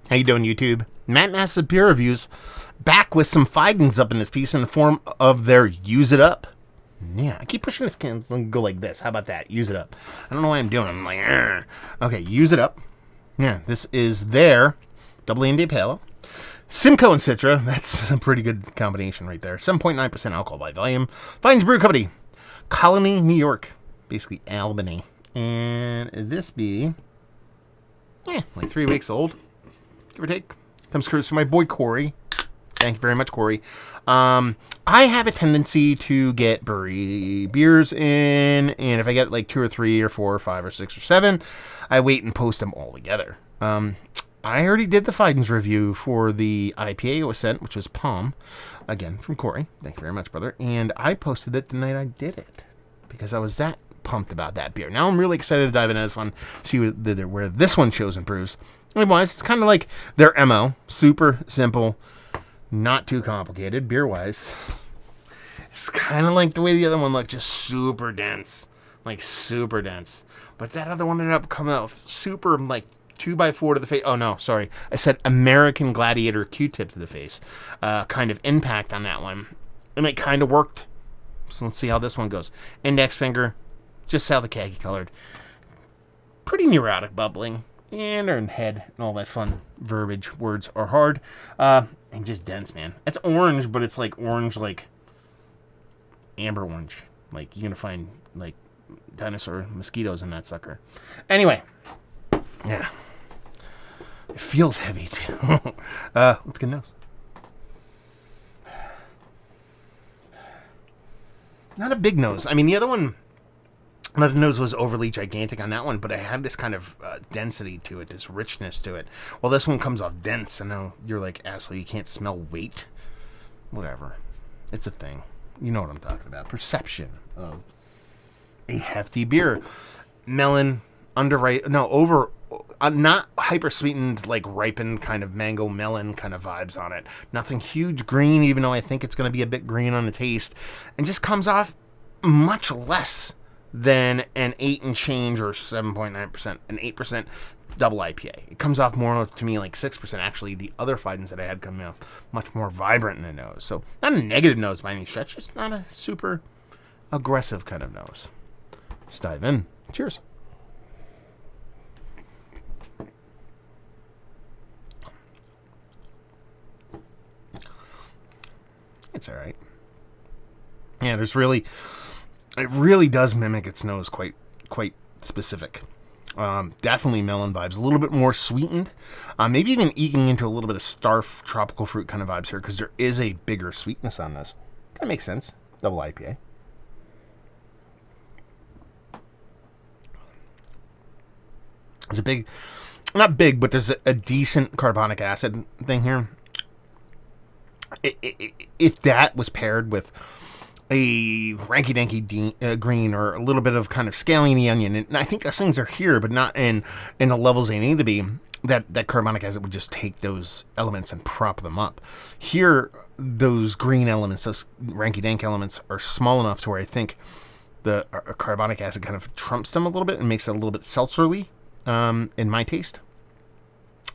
How you doing, YouTube? Matt Massive Beer Reviews, back with some Fidens up in this piece in the form of their Use It Up. Yeah, I keep pushing this can and go like this. How about that? Use It Up. I don't know why I'm doing it. I'm like, argh. Okay, Use It Up. Yeah, this is their Double India Pale. Simcoe and Citra. That's a pretty good combination right there. 7.9% alcohol by volume. Fidens Brew Company, Colony, New York. Basically Albany. And this be, like 3 weeks old, give or take. Comes courtesy to my boy Corey. Thank you very much, Corey. I have a tendency to get beers in, and if I get like 2 or 3 or 4 or 5 or 6 or 7, I wait and post them all together. I already did the Fidens review for the IPA it was sent, which was Palm, again from Corey. Thank you very much, brother. And I posted it the night I did it because I was that pumped about that beer. Now I'm really excited to dive into this one, see where this one shows and proves. Otherwise, it's kind of like their MO, super simple, not too complicated beer-wise. It's kind of like the way the other one looked, just super dense, like super dense. But that other one ended up coming out super like 2x4 to the face. Oh no, sorry, I said American Gladiator Q-tip to the face. Kind of impact on that one, and it kind of worked. So let's see how this one goes. Index finger, just south khaki colored, pretty neurotic bubbling, and our head and all that fun verbiage. Words are hard, and just dense, man. It's orange, but it's like orange, like amber orange. Like you're gonna find like dinosaur mosquitoes in that sucker. Anyway, yeah, it feels heavy too. Let's get a nose. Not a big nose. I mean, the other one, the nose was overly gigantic on that one, but it had this kind of density to it, this richness to it. Well, this one comes off dense. I know you're like, asshole, you can't smell weight. Whatever. It's a thing. You know what I'm talking about. Perception of a hefty beer. Melon, not hyper sweetened, like ripened kind of mango melon kind of vibes on it. Nothing huge green, even though I think it's going to be a bit green on the taste. And just comes off much less than an 8 and change or 7.9%, an 8% double IPA. It comes off more to me like 6%. Actually, the other Fidens that I had coming off much more vibrant in the nose. So not a negative nose by any stretch, just not a super aggressive kind of nose. Let's dive in. Cheers. It's all right. Yeah, it really does mimic its nose quite specific. Definitely melon vibes, a little bit more sweetened, maybe even eking into a little bit of starf tropical fruit kind of vibes here, because there is a bigger sweetness on this. That makes sense. Double IPA. There's not big, but there's a decent carbonic acid thing here. If that was paired with a ranky-danky green or a little bit of kind of scaling the onion, and I think those things are here, but not in the levels they need to be, that carbonic acid would just take those elements and prop them up. Here, those green elements, those ranky-dank elements, are small enough to where I think the carbonic acid kind of trumps them a little bit and makes it a little bit seltzer-y in my taste.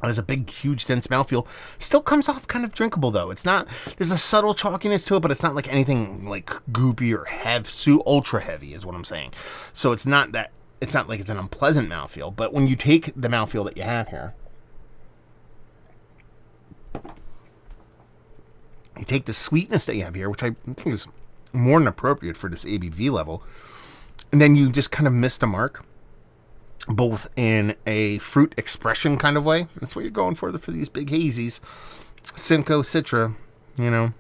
There's a big, huge, dense mouthfeel. Still comes off kind of drinkable, though. It's not, there's a subtle chalkiness to it, but it's not like anything like goopy or ultra heavy is what I'm saying. So it's not like it's an unpleasant mouthfeel, but when you take the mouthfeel that you have here, you take the sweetness that you have here, which I think is more than appropriate for this ABV level, and then you just kind of missed a mark, both in a fruit expression kind of way. That's what you're going for these big hazies. Simcoe, Citra, you know.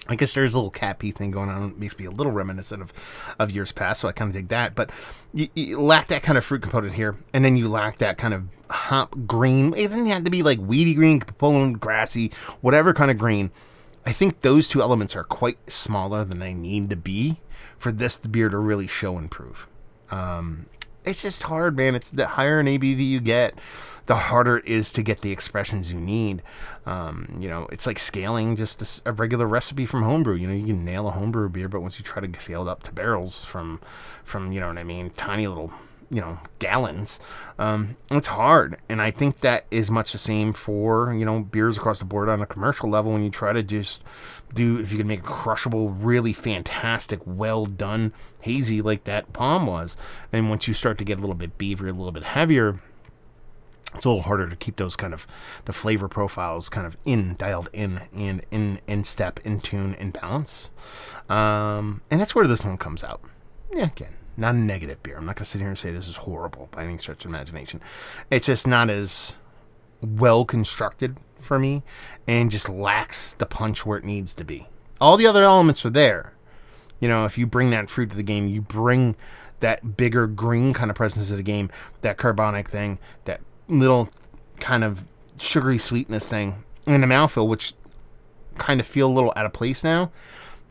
I guess there's a little cappy thing going on. It makes me a little reminiscent of years past, so I kind of dig that. But you lack that kind of fruit component here, and then you lack that kind of hop green. It doesn't have to be like weedy green, capulin, grassy, whatever kind of green. I think those two elements are quite smaller than they need to be for this beer to really show and prove. It's just hard, man. It's the higher an ABV you get, the harder it is to get the expressions you need. It's like scaling just a regular recipe from homebrew. You know, you can nail a homebrew beer, but once you try to scale it up to barrels from you know what I mean, tiny little gallons. It's hard. And I think that is much the same for, beers across the board on a commercial level when you try to just if you can make a crushable, really fantastic, well done hazy like that Palm was. And once you start to get a little bit beefier, a little bit heavier, it's a little harder to keep those kind of the flavor profiles kind of dialed in and in step, in tune, in balance. And that's where this one comes out. Yeah, again, not a negative beer. I'm not going to sit here and say this is horrible by any stretch of imagination. It's just not as well constructed for me and just lacks the punch where it needs to be. All the other elements are there. If you bring that fruit to the game, you bring that bigger green kind of presence to the game, that carbonic thing, that little kind of sugary sweetness thing in the mouthfeel, which kind of feel a little out of place now,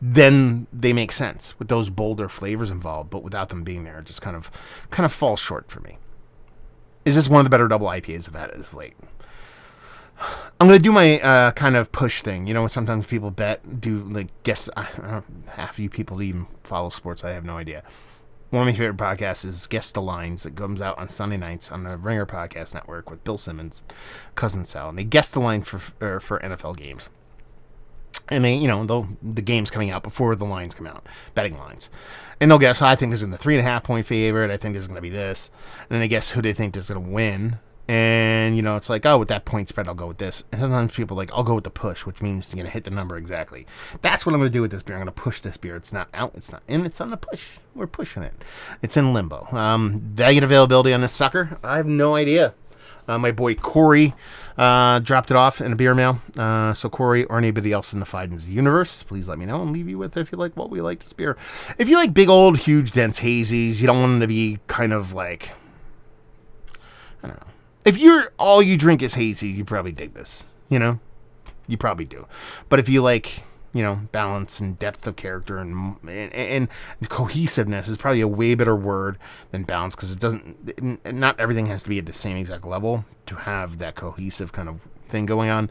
then they make sense with those bolder flavors involved. But without them being there, it just kind of falls short for me. Is this one of the better double IPAs I've had as of late? I'm going to do my kind of push thing. Sometimes people guess. I don't know, half of you people even follow sports. I have no idea. One of my favorite podcasts is Guess the Lines that comes out on Sunday nights on the Ringer Podcast Network with Bill Simmons, Cousin Sal, and they guess the line for NFL games. And they, the game's coming out before the lines come out, betting lines. And they'll guess, I think this is going to be a 3.5 point favorite. I think this is going to be this. And then they guess who they think is going to win. And, it's like, with that point spread, I'll go with this. And sometimes people are like, I'll go with the push, which means you're going to hit the number exactly. That's what I'm going to do with this beer. I'm going to push this beer. It's not out. It's not in. It's on the push. We're pushing it. It's in limbo. Value availability on this sucker, I have no idea. My boy Corey dropped it off in a beer mail. So Corey or anybody else in the Fidens universe, please let me know and leave you with if you like what we like this beer. If you like big old, huge, dense hazies, you don't want them to be kind of like, I don't know. If all you drink is hazy, you probably dig this. You probably do. But if you like, balance and depth of character and cohesiveness is probably a way better word than balance, because not everything has to be at the same exact level to have that cohesive kind of thing going on.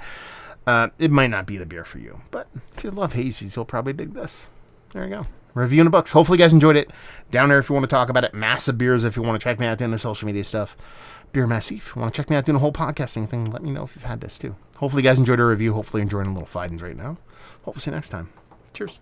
It might not be the beer for you, but if you love hazies, you'll probably dig this. There you go. Review in the books. Hopefully you guys enjoyed it. Down there if you want to talk about it. Massive Beers if you want to check me out doing the social media stuff. Beer Massive. If you want to check me out doing a whole podcasting thing, let me know if you've had this too. Hopefully you guys enjoyed our review. Hopefully you're enjoying a little Fidens right now. Hopefully see you next time. Cheers.